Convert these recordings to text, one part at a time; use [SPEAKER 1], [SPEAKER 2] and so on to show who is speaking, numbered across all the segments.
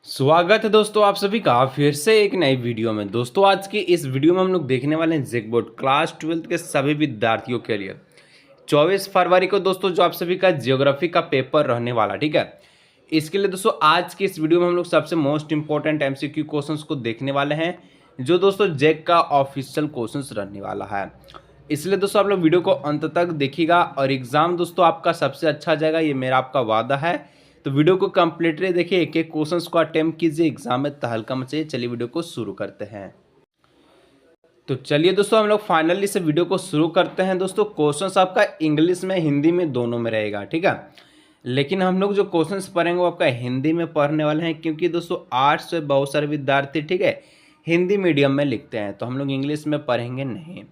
[SPEAKER 1] स्वागत है दोस्तों आप सभी का फिर से एक नई वीडियो में। दोस्तों आज की इस वीडियो में हम लोग देखने वाले हैं जैक बोर्ड क्लास 12 के सभी विद्यार्थियों के लिए 24 फरवरी को दोस्तों जो आप सभी का जियोग्राफी का पेपर रहने वाला, ठीक है। इसके लिए दोस्तों आज की इस वीडियो में हम लोग सबसे मोस्ट इंपॉर्टेंट एमसीक्यू क्वेश्चंस को देखने वाले हैं, जो दोस्तों जैक का ऑफिशियल क्वेश्चंस रहने वाला है। इसलिए दोस्तों आप लोग वीडियो को अंत तक देखिएगा और एग्जाम दोस्तों आपका सबसे अच्छा जाएगा, ये मेरा आपका वादा है। तो वीडियो को कंप्लीटली देखिए, एक एक क्वेश्चंस को अटेम्प्ट कीजिए, एग्जाम में तहलका मचाइए। चलिए वीडियो को शुरू करते हैं। तो चलिए दोस्तों हम लोग फाइनली से वीडियो को शुरू करते हैं। दोस्तों क्वेश्चंस आपका इंग्लिश में हिंदी में दोनों में रहेगा, ठीक है। लेकिन हम लोग जो क्वेश्चंस पढ़ेंगे वो आपका हिंदी में पढ़ने वाले हैं, क्योंकि दोस्तों आर्ट्स से बहुत सारे विद्यार्थी, ठीक है, हिंदी मीडियम में लिखते हैं, तो हम लोग इंग्लिश में पढ़ेंगे नहीं।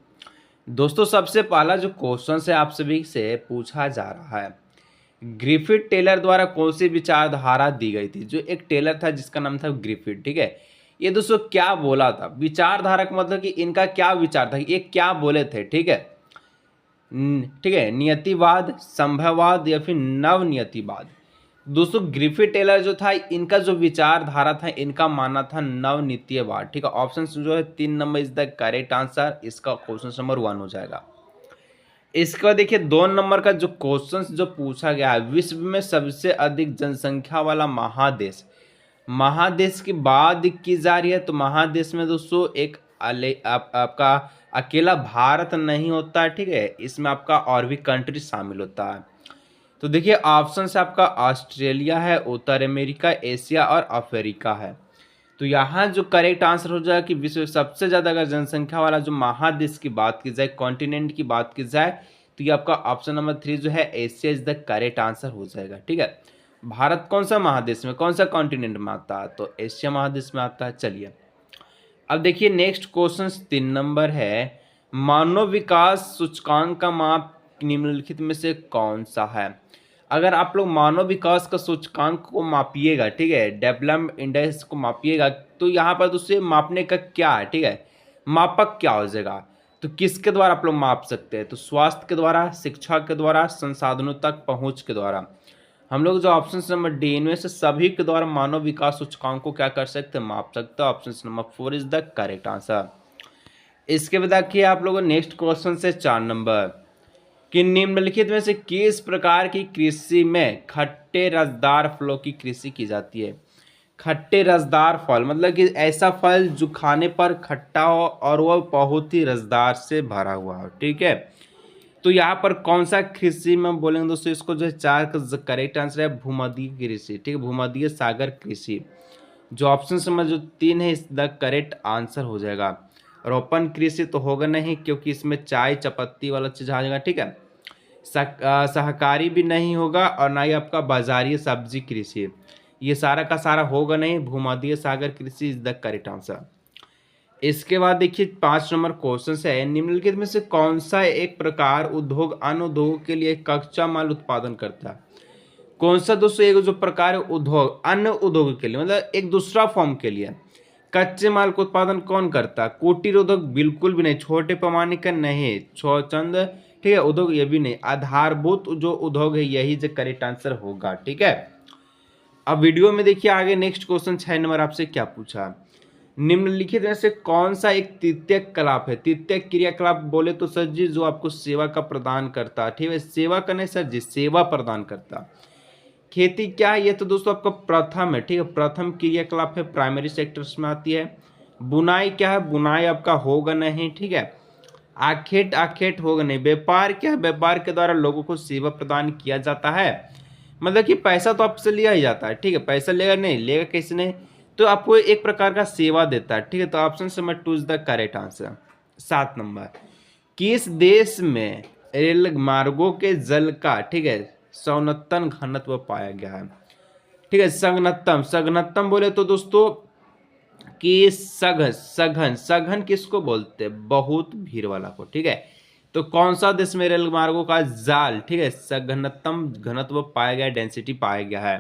[SPEAKER 1] दोस्तों सबसे पहला जो क्वेश्चन है आप सभी से पूछा जा रहा है, ग्रिफिथ टेलर द्वारा कौन सी विचारधारा दी गई थी। जो एक टेलर था जिसका नाम था ग्रिफिथ, ठीक है, ये दोस्तों क्या बोला था। विचारधारा का मतलब कि इनका क्या विचार था, ये क्या बोले थे, ठीक है। ठीक है, नियतिवाद, संभववाद या फिर नव नियतिवाद। दोस्तों ग्रिफिथ टेलर जो था, इनका जो विचारधारा था, इनका मानना था नवनीतिवाद, ठीक है। ऑप्शन जो है 3 number is the correct answer, इसका क्वेश्चन नंबर 1 हो जाएगा। इसके बाद देखिए 2 नंबर का जो क्वेश्चन जो पूछा गया है, विश्व में सबसे अधिक जनसंख्या वाला महादेश, महादेश की बात की जा रही है। तो महादेश में दोस्तों एक आपका अकेला भारत नहीं होता है, ठीक है, इसमें आपका और भी कंट्री शामिल होता है। तो देखिए ऑप्शन से आपका ऑस्ट्रेलिया है, उत्तर अमेरिका, एशिया और अफ्रीका है। तो यहाँ जो करेक्ट आंसर हो जाएगा कि विश्व में सबसे ज़्यादा अगर जनसंख्या वाला जो महादेश की बात की जाए, कॉन्टिनेंट की बात की जाए, तो ये आपका ऑप्शन नंबर 3 जो है Asia is the correct answer हो जाएगा, ठीक है। भारत कौन सा महादेश में, कौन सा कॉन्टिनेंट में आता है, तो एशिया महादेश में आता है। चलिए अब देखिए नेक्स्ट क्वेश्चन 3 नंबर है, मानव विकास सूचकांक का माप निम्नलिखित में से कौन सा है। अगर आप लोग मानव विकास का सूचकांक को मापिएगा, ठीक है, डेवलपमेंट इंडेक्स को मापिएगा, तो यहाँ पर दूसरे मापने का क्या है, ठीक है, मापक क्या हो जाएगा। तो किसके द्वारा आप लोग माप सकते हैं, तो स्वास्थ्य के द्वारा, शिक्षा के द्वारा, संसाधनों तक पहुँच के द्वारा। हम लोग जो ऑप्शन नंबर डी, इनमें से सभी के द्वारा मानव विकास सूचकांक को क्या कर सकते हैं, माप सकते हैं। Option number 4 is the correct answer. इसके बाद देखिए आप लोगों नेक्स्ट क्वेश्चन से 4 नंबर, कि निम्नलिखित में से किस प्रकार की कृषि में खट्टे रसदार फलों की कृषि की जाती है। खट्टे रसदार फल मतलब कि ऐसा फल जो खाने पर खट्टा हो और वह बहुत ही रसदार से भरा हुआ हो, ठीक है। तो यहाँ पर कौन सा कृषि में बोलेंगे दोस्तों, इसको जो है 4 का करेक्ट आंसर है भूमध्य कृषि, ठीक है, भूमध्य सागर कृषि। जो ऑप्शन में जो 3 है इस द करेक्ट आंसर हो जाएगा। रोपण कृषि तो होगा नहीं, क्योंकि इसमें चाय चपत्ती वाला चीज आ जाएगा, ठीक है। सहकारी भी नहीं होगा और ना ही आपका बाजारी सब्जी कृषि, ये सारा का सारा होगा नहीं। भूमध्य सागर कृषि इज द करेक्ट आंसर। इसके बाद देखिए 5 नंबर क्वेश्चन है, निम्नलिखित में से कौन सा एक प्रकार उद्योग अन्य उद्योगों के लिए कच्चा माल उत्पादन करता है। कौन सा दोस्तों एक जो प्रकार उद्योग अन्य उद्योगों के लिए, मतलब एक दूसरा फॉर्म के लिए कच्चे माल का उत्पादन कौन करता है। कुटीर उद्योग बिल्कुल भी नहीं, छोटे पैमाने का नहीं, चंद, ठीक है, उद्योग ये भी नहीं। आधारभूत जो उद्योग है यही जो करेक्ट आंसर होगा, ठीक है। अब वीडियो में देखिए आगे नेक्स्ट क्वेश्चन 6 नंबर आपसे क्या पूछा, निम्नलिखित में से कौन सा एक तृतीय कलाप है। तृतीय क्रियाकलाप बोले तो सर जी जो आपको सेवा का प्रदान करता है, ठीक है, सेवा का नहीं सर जी, सेवा प्रदान करता। खेती क्या है, ये तो दोस्तों आपका प्रथम है, ठीक है, प्रथम क्रियाकलाप है, प्राइमरी सेक्टर्स में आती है। बुनाई क्या है, बुनाई आपका होगा नहीं, ठीक है। आखेट आखेट होगा नहीं। व्यापार क्या है, व्यापार के द्वारा लोगों को सेवा प्रदान किया जाता है, मतलब कि पैसा तो आपसे लिया ही जाता है, ठीक है, पैसा लेगा नहीं, लेगा कैसे नहीं, तो आपको एक प्रकार का सेवा देता है, ठीक है। तो option number 2 is the correct answer. 7 number, किस देश में रेल मार्गों के जल का, ठीक है, सौनतन घनत्व पाया गया है, ठीक है। संघनतम, संघनतम बोले तो दोस्तों कि सघन, सघन किसको बोलते हैं, बहुत भीड़ वाला को, ठीक है। तो कौन सा देश में रेल मार्गों का जाल, ठीक है, सघनतम घनत्व पाया गया, डेंसिटी पाया गया है।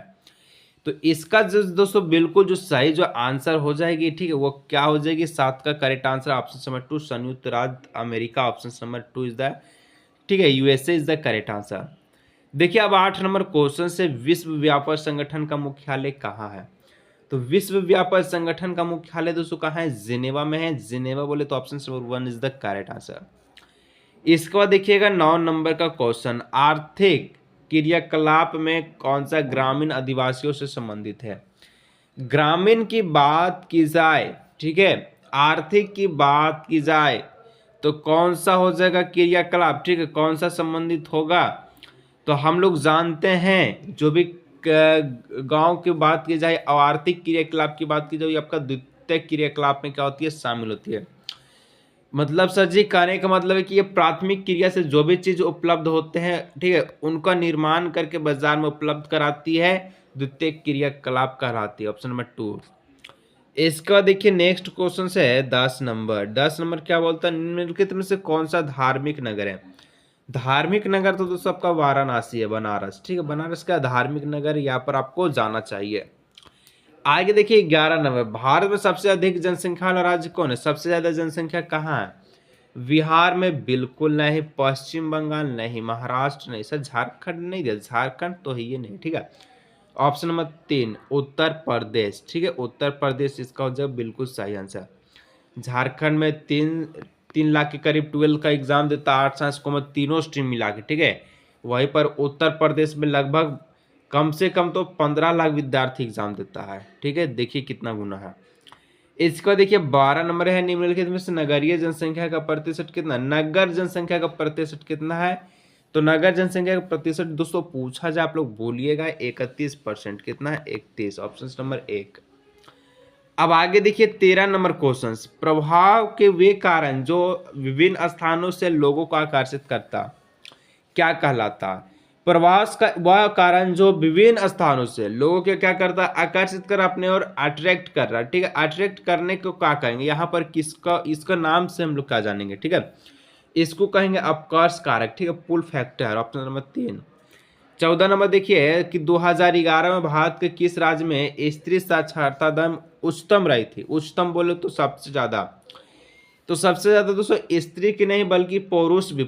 [SPEAKER 1] तो इसका जो दोस्तों बिल्कुल जो सही जो आंसर हो जाएगी, ठीक है, वो क्या हो जाएगी, 7 का करेक्ट आंसर ऑप्शन नंबर 2 संयुक्त राज्य America, option number 2 is the, ठीक है, USA is the correct answer. देखिए अब 8 नंबर क्वेश्चन से, विश्व व्यापार संगठन का मुख्यालय कहाँ है। तो विश्व व्यापार संगठन का मुख्यालय दोस्तों कहाँ है? जिनेवा में है। जिनेवा बोले तो option number 1 is the correct answer. इसके बाद देखिएगा 9 नंबर का क्वेश्चन, आर्थिक क्रियाकलाप में कौन सा ग्रामीण आदिवासियों से संबंधित है? ग्रामीण की बात की जाए, ठीक है, आर्थिक की बात की जाए तो कौन सा हो जाएगा क्रियाकलाप, ठीक है, कौन सा संबंधित होगा? तो हम लोग जानते हैं जो भी गांव की बात की जाए और आर्थिक क्रियाकलाप की बात की जाए, आपका द्वितीय क्रियाकलाप में क्या होती है? शामिल होती है। मतलब सर जी कहने का मतलब है कि ये प्राथमिक क्रिया से जो भी चीज उपलब्ध होते हैं, ठीक है, उनका निर्माण करके बाजार में उपलब्ध कराती है, द्वितीय क्रियाकलाप कहलाती है। Option number 2। इसका देखिए नेक्स्ट क्वेश्चन से है 10 नंबर। 10 नंबर क्या बोलता है? निम्नलिखित में से कौन सा धार्मिक नगर है? धार्मिक नगर तो दोस्तों आपका वाराणसी है, बनारस, ठीक है, बनारस का धार्मिक नगर यहाँ पर आपको जाना चाहिए। आगे देखिए 11 नंबर, भारत में सबसे अधिक जनसंख्या वाला राज्य कौन है? सबसे ज्यादा जनसंख्या कहाँ है? बिहार में बिल्कुल नहीं, पश्चिम बंगाल नहीं, महाराष्ट्र नहीं, सर झारखंड नहीं दिया, झारखंड तो है ये नहीं, ठीक है। ऑप्शन नंबर 3 उत्तर प्रदेश, ठीक है, उत्तर प्रदेश इसका हो जाएगा बिल्कुल सही आंसर। झारखंड में 3 लाख के करीब 12 का एग्जाम देता है, आर्ट साइंस कॉमर्स तीनों स्ट्रीम मिला के, ठीक है। वहीं पर उत्तर प्रदेश में लगभग कम से कम तो 15 लाख विद्यार्थी एग्जाम देता है, ठीक है, देखिए कितना गुना है। इसका देखिए 12 नंबर है, निम्नलिखित में से नगरीय जनसंख्या का प्रतिशत कितना? नगर जनसंख्या का प्रतिशत कितना है? तो नगर जनसंख्या का प्रतिशत दोस्तों पूछा जाए आप लोग बोलिएगा 31%। कितना है? 31। Option number 1। अब आगे देखिए 13 नंबर क्वेश्चन, प्रभाव के वे कारण जो विभिन्न स्थानों से लोगों को आकर्षित करता क्या कहलाता? प्रवास का वह कारण जो विभिन्न स्थानों से लोगों के क्या करता? आकर्षित कर अपने और अट्रैक्ट कर रहा, ठीक है। अट्रैक्ट करने को क्या कहेंगे यहाँ पर? किसका, इसका नाम से हम लोग क्या जानेंगे, ठीक है। इसको कहेंगे अपकर्ष कारक, ठीक है, pull factor. Option number 3। 14 number देखिए कि 2011 में भारत के किस राज्य में स्त्री साक्षरता दर उच्चतम रही थी? उच्चतम बोले तो सबसे ज्यादा, तो सबसे ज्यादा दोस्तों स्त्री की नहीं बल्कि पुरुष भी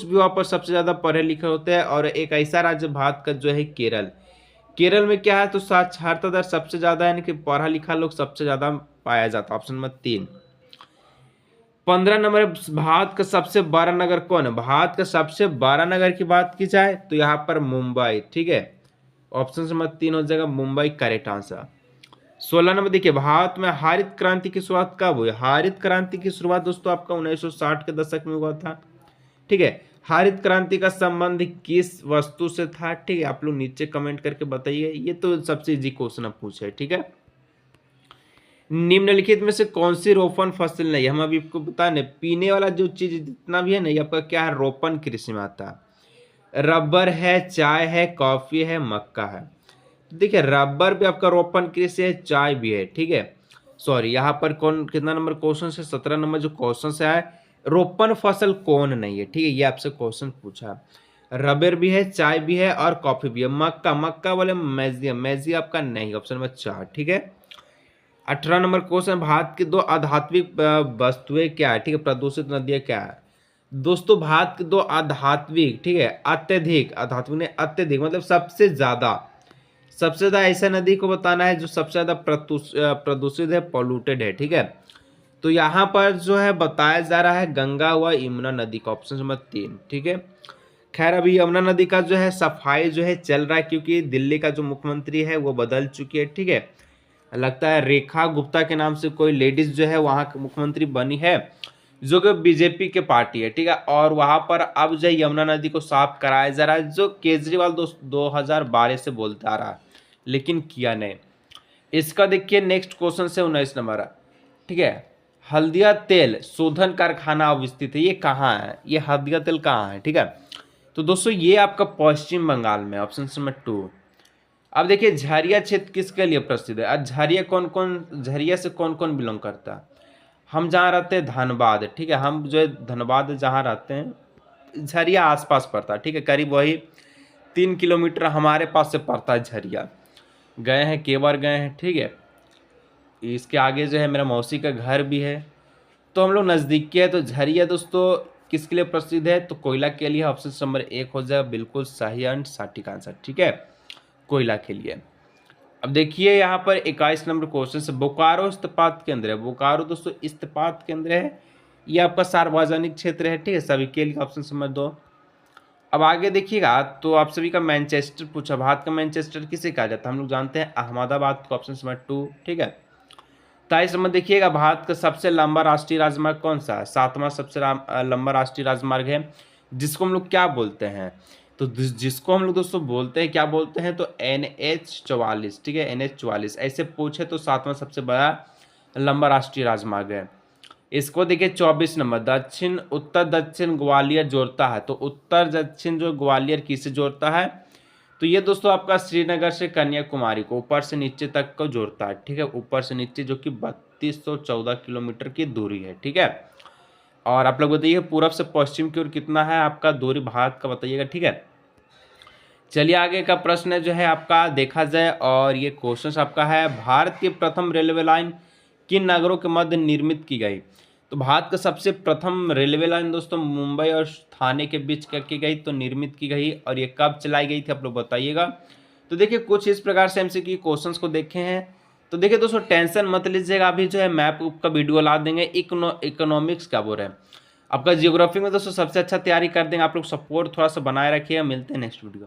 [SPEAKER 1] वहाँ पर सबसे ज्यादा पढ़े लिखे होते हैं। और एक ऐसा राज्य भारत का जो है केरल, केरल में क्या है? तो साक्षरता दर सबसे ज्यादा, यानी कि पढ़ा लिखा लोग सबसे ज्यादा पाया जाता है। Option number 3। 15 नंबर, भारत का सबसे बड़ा नगर कौन है? भारत का सबसे बड़ा नगर की बात की जाए तो यहाँ पर मुंबई, ठीक है, ऑप्शन नंबर 3 हो जाएगा मुंबई करेक्ट आंसर। 16 नंबर देखिए भारत में हरित क्रांति की शुरुआत कब हुई? हरित क्रांति की शुरुआत दोस्तों आपका 1960 के दशक में हुआ था, ठीक है। हरित क्रांति का संबंध किस वस्तु से था? ठीक है, आप लोग नीचे कमेंट करके बताइए, ये तो सबसे इजी क्वेश्चन पूछे, ठीक है। निम्नलिखित में से कौन सी रोपण फसल नहीं? हम अभी आपको बता दें, पीने वाला जो चीज जितना भी है ना, ये आपका क्या है? रोपण कृषि में आता है। रबर है, चाय है, कॉफी है, मक्का है। देखिए रबर भी आपका रोपण कृषि है, चाय भी है, ठीक है। सॉरी, यहाँ पर कौन कितना नंबर क्वेश्चन से? 17 नंबर जो क्वेश्चन से आया, रोपण फसल कौन नहीं है, ठीक है, ये आपसे क्वेश्चन पूछा। रबर भी है, चाय भी है और कॉफी भी है। मक्का, मक्का बोले मैजियम, मैजियम आपका नहीं, ऑप्शन नंबर 4, ठीक है। 18 नंबर क्वेश्चन, भारत की 2 आध्यात्मिक वस्तुएं क्या है? ठीक है, प्रदूषित नदियां क्या है? दोस्तों भारत की 2 आध्यात्मिक, ठीक है, अत्यधिक, आध्यात्मिक ने अत्यधिक मतलब सबसे ज्यादा ऐसा नदी को बताना है जो सबसे ज्यादा प्रदूषित है, पॉल्यूटेड है, ठीक है। तो यहाँ पर जो है बताया जा रहा है गंगा व यमुना नदी का, ऑप्शन नंबर 3, ठीक है। खैर अभी यमुना नदी का जो है सफाई जो है चल रहा है, क्योंकि दिल्ली का जो मुख्यमंत्री है वो बदल चुकी है, ठीक है। लगता है रेखा गुप्ता के नाम से कोई लेडीज जो है वहाँ की मुख्यमंत्री बनी है, जो कि बीजेपी के पार्टी है, ठीक है। और वहाँ पर अब जो यमुना नदी को साफ कराया जा रहा है, जो केजरीवाल 2012 से बोलता आ रहा है, लेकिन किया नहीं। इसका देखिए नेक्स्ट क्वेश्चन से 19 नंबर, ठीक है। हल्दिया तेल शोधन कारखाना अवस्थित है, ये कहाँ है? ये हल्दिया तेल कहाँ है, ठीक है। तो दोस्तों ये आपका पश्चिम बंगाल में, ऑप्शन नंबर 2। अब देखिए झरिया क्षेत्र किसके लिए प्रसिद्ध है? आज झरिया से कौन कौन बिलोंग करता है? हम जहाँ रहते हैं धनबाद, ठीक है, हम जो है धनबाद जहाँ रहते हैं, झरिया आसपास पड़ता है, ठीक है, करीब वही 3 किलोमीटर हमारे पास से पड़ता है झरिया। गए हैं, कई बार गए हैं, ठीक है। इसके आगे जो है मेरा मौसी का घर भी है, तो हम लोग नज़दीक के है। तो झरिया दोस्तों किसके लिए प्रसिद्ध है? तो कोयला के लिए। ऑप्शन नंबर 1 हो जाएगा बिल्कुल सही एंड सटीक आंसर, ठीक है, कोयला के लिए। अब देखिए यहाँ पर 21 नंबर क्वेश्चन से बोकारो इस्पात केंद्र है। बोकारो दोस्तों इस्पात केंद्र है, ये आपका सार्वजनिक क्षेत्र है, ठीक है, सभी के लिए ऑप्शन समझ दो। अब आगे देखिएगा तो आप सभी का मैनचेस्टर पूछा, भारत का मैनचेस्टर किसे कहा जाता है, हम लोग जानते हैं अहमदाबाद को, ऑप्शन नंबर 2, ठीक है। 23 नंबर देखिएगा भारत का सबसे लंबा राष्ट्रीय राजमार्ग कौन सा है, 7वां सबसे लंबा राष्ट्रीय राजमार्ग है, जिसको हम लोग क्या बोलते हैं, तो जिसको हम लोग दोस्तों बोलते हैं, क्या बोलते हैं, तो NH 44, ठीक है, NH 44 ऐसे पूछे तो 7वां सबसे बड़ा लंबा राष्ट्रीय राजमार्ग है। इसको देखिए 24 नंबर, दक्षिण उत्तर दक्षिण ग्वालियर जोड़ता है, तो उत्तर दक्षिण जो ग्वालियर किसे जोड़ता है, तो ये दोस्तों आपका श्रीनगर से कन्याकुमारी को ऊपर से नीचे तक को जोड़ता है, ठीक है, ऊपर से नीचे, जो कि 3214 किलोमीटर की दूरी है, ठीक है। और आप लोग बताइए पूरब से पश्चिम की ओर कितना है आपका दूरी भारत का, बताइएगा, ठीक है। चलिए आगे का प्रश्न जो है आपका देखा जाए, और ये क्वेश्चन आपका है, भारत की प्रथम रेलवे लाइन किन नगरों के मध्य निर्मित की गई, तो भारत का सबसे प्रथम रेलवे लाइन दोस्तों मुंबई और थाने के बीच क्या की गई, तो निर्मित की गई, और ये कब चलाई गई थी आप लोग बताइएगा। तो देखिए कुछ इस प्रकार से MCQ क्वेश्चंस को देखे हैं। तो देखिए दोस्तों टेंशन मत लीजिएगा, अभी जो है मैप का वीडियो ला देंगे, इकोनॉमिक्स का बोल रहे हैं, आपका जियोग्राफी में दोस्तों सबसे अच्छा तैयारी कर देंगे, आप लोग सपोर्ट थोड़ा सा बनाए रखिएगा, मिलते हैं नेक्स्ट वीडियो।